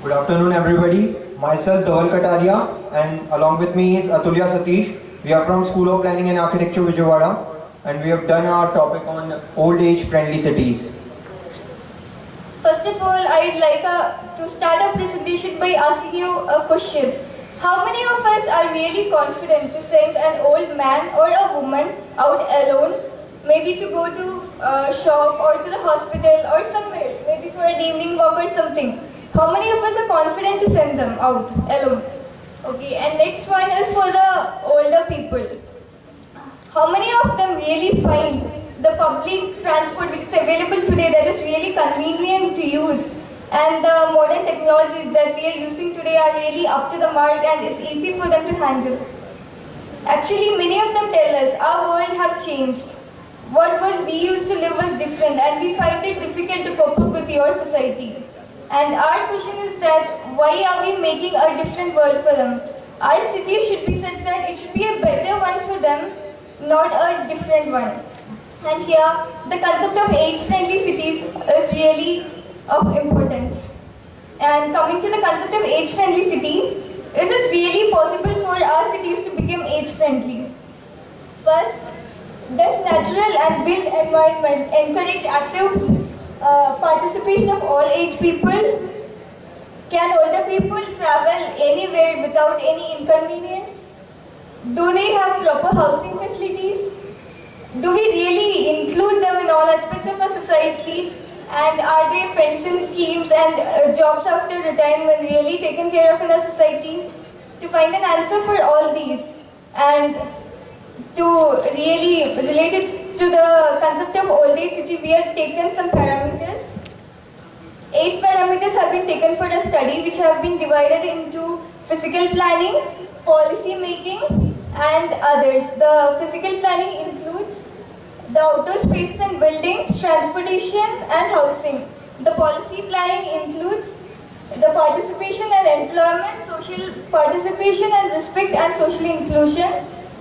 Good afternoon, everybody. Myself, Dhaval Kataria, and along with me is Atulya Satish. We are from School of Planning and Architecture, Vijayawada, and we have done our topic on old age-friendly cities. First of all, I'd like to start our presentation by asking you a question. How many of us are really confident to send an old man or a woman out alone, maybe to go to a shop or to the hospital or somewhere, maybe for an evening walk or something? How many of us are confident to send them out alone? Okay, and next one is for the older people. How many of them really find the public transport which is available today that is really convenient to use, and the modern technologies that we are using today are really up to the mark and it's easy for them to handle? Actually, many of them tell us our world have changed. What world we used to live was different and we find it difficult to cope up with your society. And our question is that why are we making a different world for them? Our city should be such that it should be a better one for them, not a different one. And here, the concept of age-friendly cities is really of importance. And coming to the concept of age-friendly city, is it really possible for our cities to become age-friendly? First, does natural and built environment encourage active participation of all age people? Can older people travel anywhere without any inconvenience? Do they have proper housing facilities? Do we really include them in all aspects of our society? And are there pension schemes and jobs after retirement really taken care of in our society? To find an answer for all these and to really relate it to the concept of old age city, we have taken some parameters. 8 parameters have been taken for a study which have been divided into physical planning, policy making and others. The physical planning includes the outdoor spaces and buildings, transportation and housing. The policy planning includes the participation and employment, social participation and respect and social inclusion.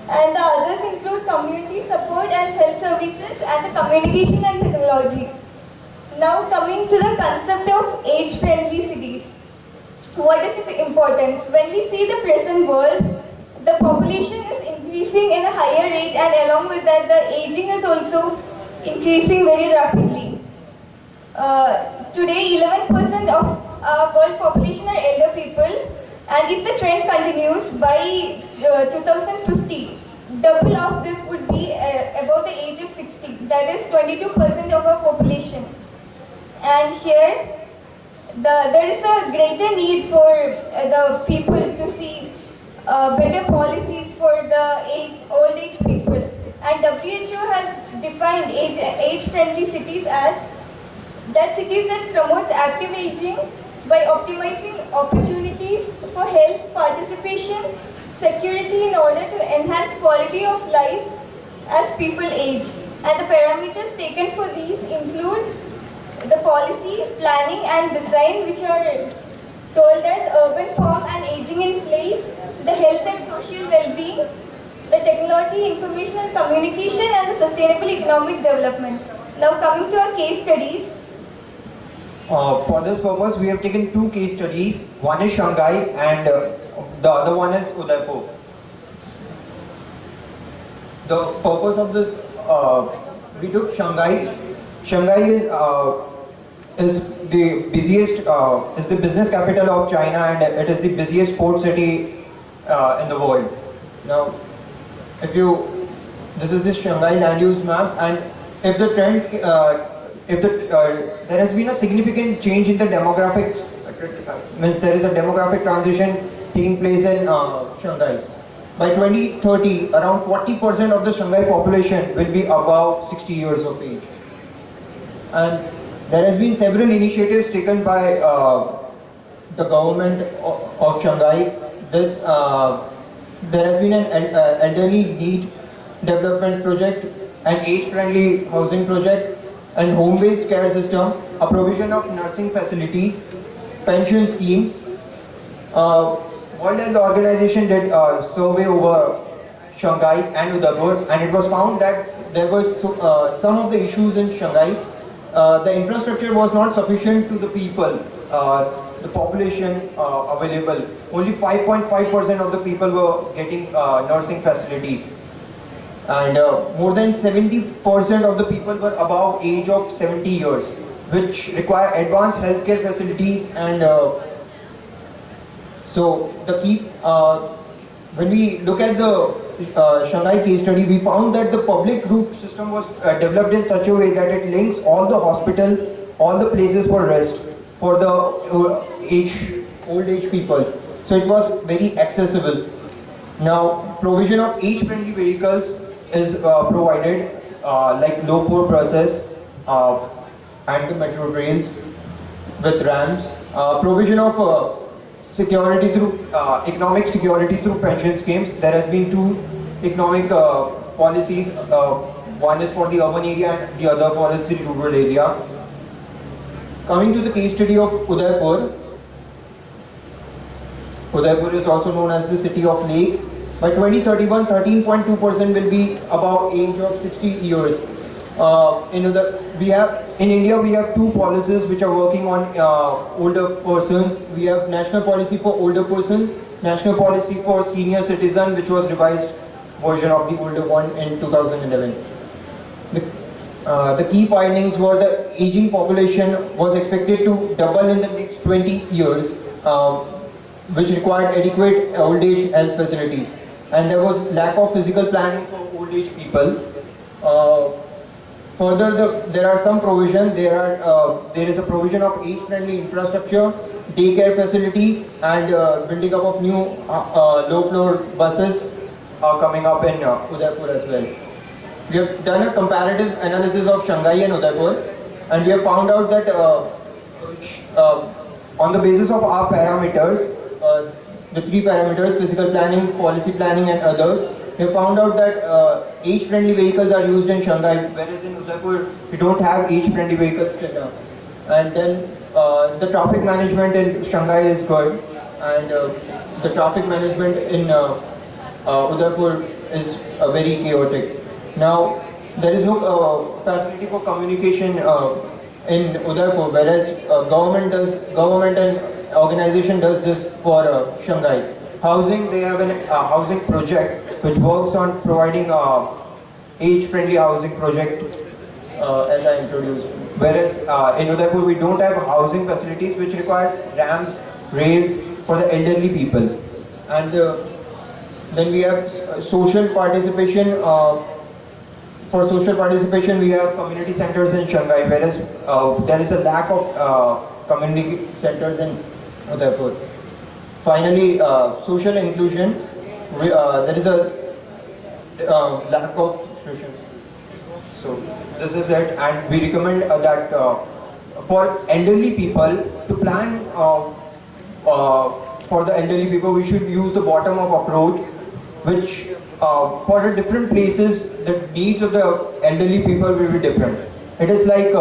And the others include community support and health services and the communication and technology. Now coming to the concept of age-friendly cities. What is its importance? When we see the present world, the population is increasing in a higher rate and along with that the aging is also increasing very rapidly. Today 11% of our world population are elder people, and if the trend continues by 2050, double of this would be above the age of 60, that is 22% of our population. And here there is a greater need for the people to see better policies for the old age people. And WHO has defined age-friendly cities as that cities that promotes active aging by optimizing opportunities for health, participation, security in order to enhance quality of life as people age. And the parameters taken for these include the policy, planning and design which are told as urban form and aging in place, the health and social well-being, the technology, information and communication and the sustainable economic development. Now coming to our case studies. For this purpose, we have taken 2 case studies. One is Shanghai and the other one is Udaipur. The purpose of this, we took Shanghai. Shanghai is the busiest, is the business capital of China and it is the busiest port city in the world. Now, this is the Shanghai land use map, and if the trends, there has been a significant change in the demographics, means there is a demographic transition taking place in Shanghai. By 2030, around 40% of the Shanghai population will be above 60 years of age. And there has been several initiatives taken by the government of Shanghai. There has been an elderly need development project, an age-friendly housing project, and home-based care system, a provision of nursing facilities, pension schemes. World Health Organization did a survey over Shanghai and Udaipur, and it was found that there was some of the issues in Shanghai. The infrastructure was not sufficient to the people. the population available, only 5.5% of the people were getting nursing facilities. And more than 70% of the people were above age of 70 years, which require advanced healthcare facilities. And so the key, when we look at the Shanghai case study, we found that the public route system was developed in such a way that it links all the hospital, all the places for rest for the old age people. So it was very accessible. Now, provision of age-friendly vehicles is provided, like low floor buses and the metro trains with ramps. Provision of security through economic security through pension schemes. There has been two economic policies. One is for the urban area and the other for is the rural area. Coming to the case study of Udaipur. Udaipur is also known as the city of lakes. By 2031, 13.2% will be above age of 60 years. In India, we have two policies which are working on older persons. We have National Policy for Older Person, National Policy for Senior Citizen, which was revised version of the older one in 2011. The key findings were the aging population was expected to double in the next 20 years, which required adequate old age health facilities. And there was lack of physical planning for old age people. Further, there are some provision. There is a provision of age-friendly infrastructure, daycare facilities, and building up of new low-floor buses coming up in Udaipur as well. We have done a comparative analysis of Shanghai and Udaipur, and we have found out that on the basis of our parameters, the three parameters, physical planning, policy planning and others, we found out that age-friendly vehicles are used in Shanghai, whereas in Udaipur we don't have age-friendly vehicles till now. And then the traffic management in Shanghai is good, and the traffic management in Udaipur is very chaotic. Now, there is no facility for communication in Udaipur, whereas government and organization does this for Shanghai. Housing, they have a housing project which works on providing age-friendly housing project as I introduced. Whereas in Udaipur we don't have housing facilities, which requires ramps, rails for the elderly people. And then we have social participation. For social participation, we have community centers in Shanghai, whereas there is a lack of community centers in Udaipur. Finally, social inclusion. There is a lack of social. So this is it, and we recommend that for elderly people to plan. For the elderly people, we should use the bottom-up approach, which for the different places, the needs of the elderly people will be different. It is like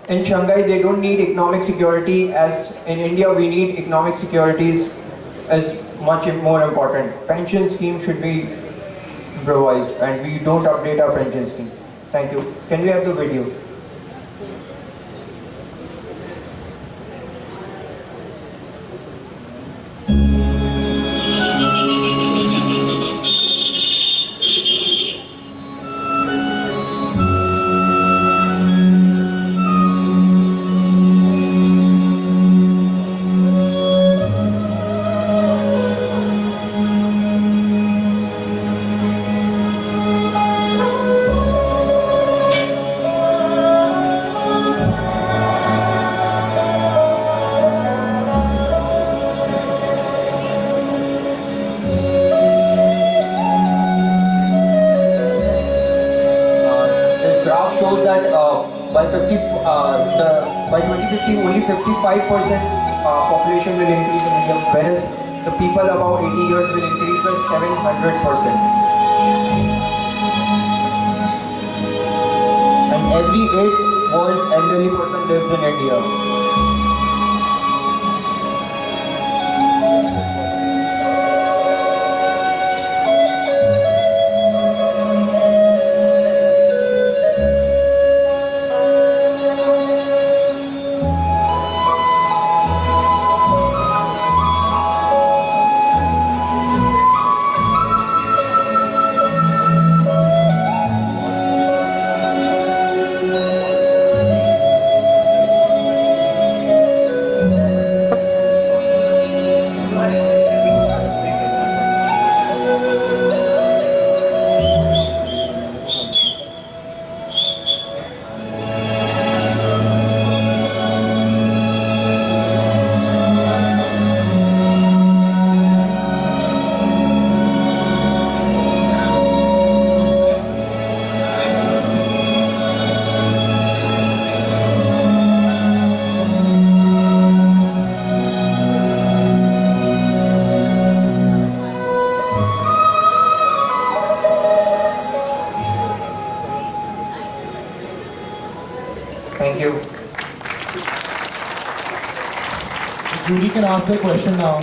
in Shanghai, they don't need economic security, as in India, we need economic securities as much more important. Pension scheme should be improvised, and we don't update our pension scheme. Thank you. Can we have the video? Shows that by 2050 only 55% population will increase in India, whereas the people above 80 years will increase by 700%. And every 8th world's elderly person lives in India. Thank you. Judy can ask the question now.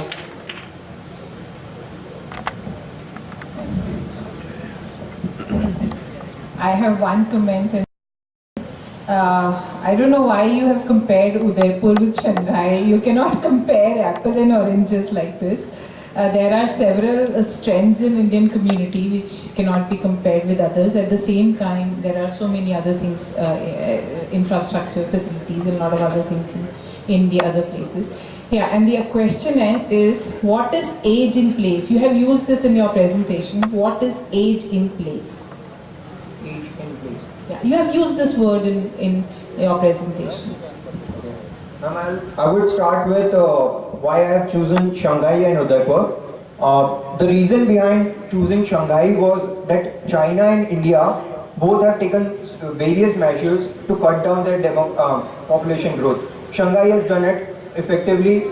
I have one comment. And I don't know why you have compared Udaipur with Shanghai. You cannot compare apple and oranges like this. There are several strengths in Indian community which cannot be compared with others. At the same time, there are so many other things, infrastructure, facilities, and a lot of other things in the other places. Yeah, and the question is, what is age in place? You have used this in your presentation. What is age in place? Age in place. Yeah, you have used this word in your presentation. Ma'am, I would start with why I have chosen Shanghai and Udaipur. The reason behind choosing Shanghai was that China and India both have taken various measures to cut down their population growth. Shanghai has done it effectively.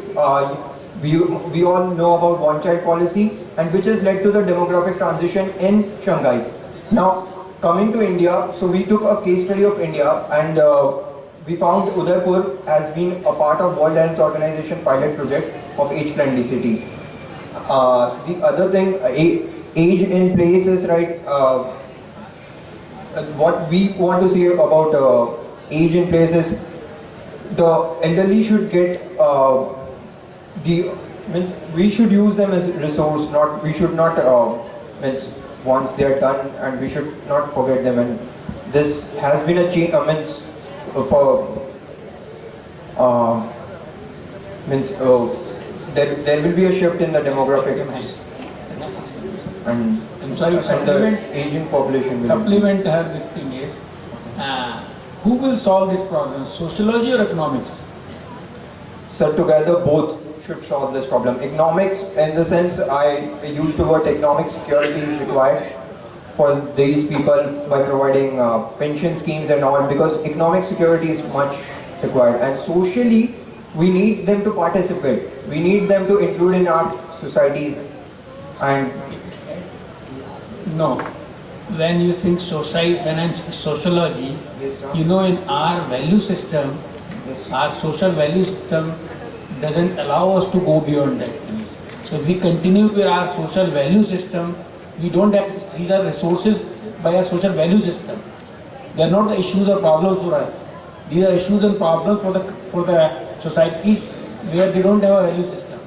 We all know about one-child policy, and which has led to the demographic transition in Shanghai. Now, coming to India, so we took a case study of India, and we found Udaipur has been a part of World Health Organization pilot project of age-friendly cities. The other thing, age in place is right. What we want to say about age in place is the elderly should get we should use them as resource. We should not once they are done, and we should not forget them. And this has been a change. There will be a shift in the demographics, and I'm sorry, and supplement, the aging population will supplement her this thing is, who will solve this problem, sociology or economics? So together both should solve this problem. Economics, in the sense I use the word economic security is required for these people by providing pension schemes and all, because economic security is much required. And socially, we need them to participate. We need them to include in our societies. And No. When you think society, when I'm sociology, yes, sir. you know, in our value system, Yes. our social value system doesn't allow us to go beyond that. So if we continue with our social value system, we don't have, these are resources by our social value system. They are not the issues or problems for us. These are issues and problems for the societies where they don't have a value system.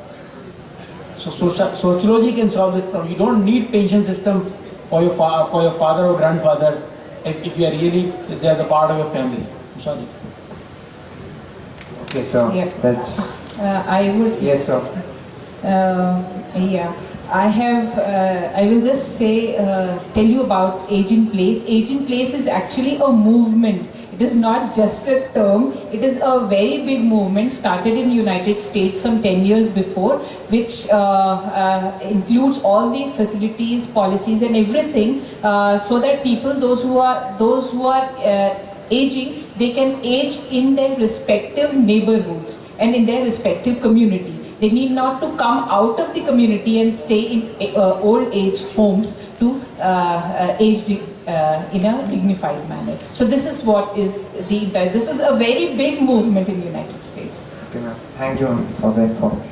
So sociology can solve this problem. You don't need pension system for your father or grandfathers if you are really, if they are the part of your family. I'm sorry. Okay, sir. Yeah. That's I would. yes, sir. Yeah, I will just say, tell you about Age in Place. Age in Place is actually a movement. It is not just a term. It is a very big movement started in United States some 10 years before, which includes all the facilities, policies, and everything, so that people, those who are aging, they can age in their respective neighborhoods and in their respective community. They need not to come out of the community and stay in old age homes to age in a dignified manner. So this is what is the entire, this is a very big movement in the United States. Okay, ma'am. Thank you, ma'am, for the information.